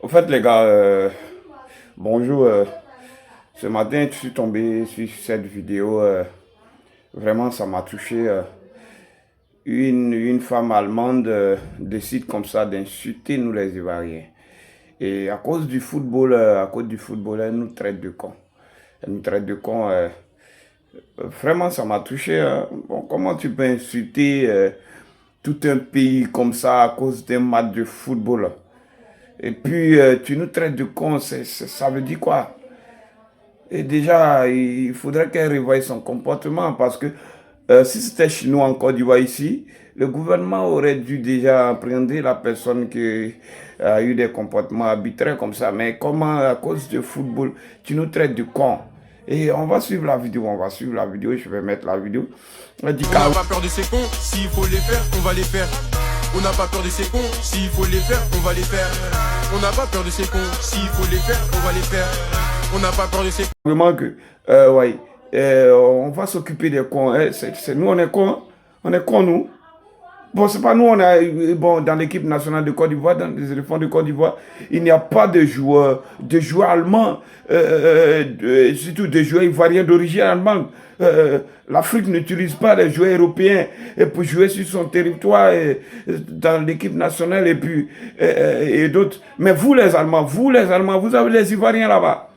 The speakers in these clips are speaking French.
Au fait, les gars, bonjour. Ce matin, je suis tombé sur cette vidéo. Vraiment, ça m'a touché. Une femme allemande décide comme ça d'insulter nous les Ivoiriens. Et à cause du football, elle nous traite de cons. Elle nous traite de cons. Vraiment, ça m'a touché. Bon, comment tu peux insulter tout un pays comme ça à cause d'un match de football? Et puis, tu nous traites de cons, ça veut dire quoi? Et déjà, il faudrait qu'elle revoie son comportement parce que si c'était chez nous en Côte d'Ivoire ici, le gouvernement aurait dû déjà appréhender la personne qui a eu des comportements arbitraires comme ça. Mais comment, à cause du football, tu nous traites de cons? Et on va suivre la vidéo, je vais mettre la vidéo. On n'a pas peur de ces cons, s'il faut les faire, on va les faire. On n'a pas peur de ces cons, s'il faut les faire, on va les faire. On n'a pas peur de ces cons, s'il faut les faire, on va les faire. On n'a pas peur de ces cons. Vraiment que, ouais, on va s'occuper des cons. Nous, on est cons. Hein. On est cons, nous. Bon, c'est pas nous, on a, bon, dans l'équipe nationale de Côte d'Ivoire, dans les éléphants de Côte d'Ivoire, il n'y a pas de joueurs allemands, surtout des joueurs ivoiriens d'origine allemande. L'Afrique n'utilise pas les joueurs européens pour jouer sur son territoire dans l'équipe nationale et d'autres. Mais vous les Allemands, vous avez les Ivoiriens là-bas,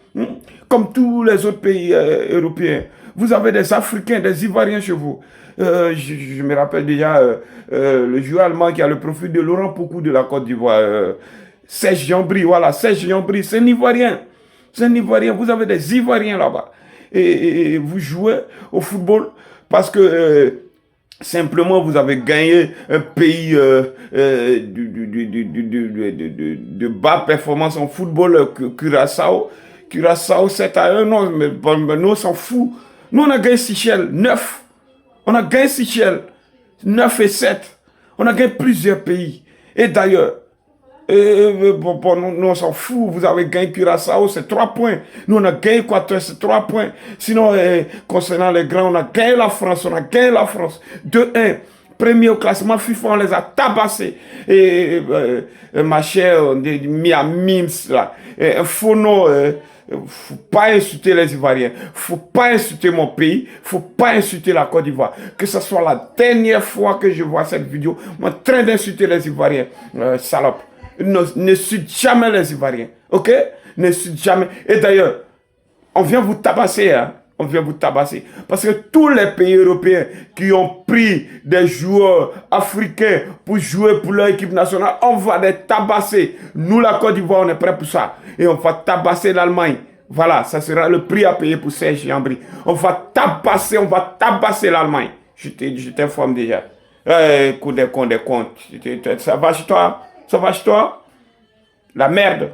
comme tous les autres pays européens. Vous avez des Africains, des Ivoiriens chez vous. Je me rappelle déjà le joueur allemand qui a le profil de Laurent Pokou de la Côte d'Ivoire. Serge Yambri, voilà, Serge Yambri, c'est un Ivoirien. C'est un Ivoirien, vous avez des Ivoiriens là-bas. Et vous jouez au football parce que simplement vous avez gagné un pays de bas performance en football, Curaçao. Curaçao 7-1, non, mais nous on s'en fout. Nous on a gagné Seychelles 9. On a gagné Seychelles 9 et 7. On a gagné plusieurs pays. Et d'ailleurs, nous on s'en fout. Vous avez gagné Curaçao, c'est 3 points. Nous on a gagné Équateur, c'est 3 points. Sinon, concernant les grands, on a gagné la France. 2-1. Premier au classement FIFA, on les a tabassés. Et ma chère, Mia Mims, là, Fono, faut pas insulter les Ivoiriens, faut pas insulter mon pays, faut pas insulter la Côte d'Ivoire. Que ce soit la dernière fois que je vois cette vidéo, en train d'insulter les Ivoiriens, salope. N'insulte jamais les Ivoiriens, ok? N'insulte jamais. Et d'ailleurs, on vient vous tabasser, hein? On vient vous tabasser. Parce que tous les pays européens qui ont pris des joueurs africains pour jouer pour leur équipe nationale, on va les tabasser. Nous, la Côte d'Ivoire, on est prêts pour ça. Et on va tabasser l'Allemagne. Voilà, ça sera le prix à payer pour Serge Yambri. On va tabasser l'Allemagne. Je t'informe déjà. Coup des cons. Ça va chez toi? Ça va chez toi? La merde.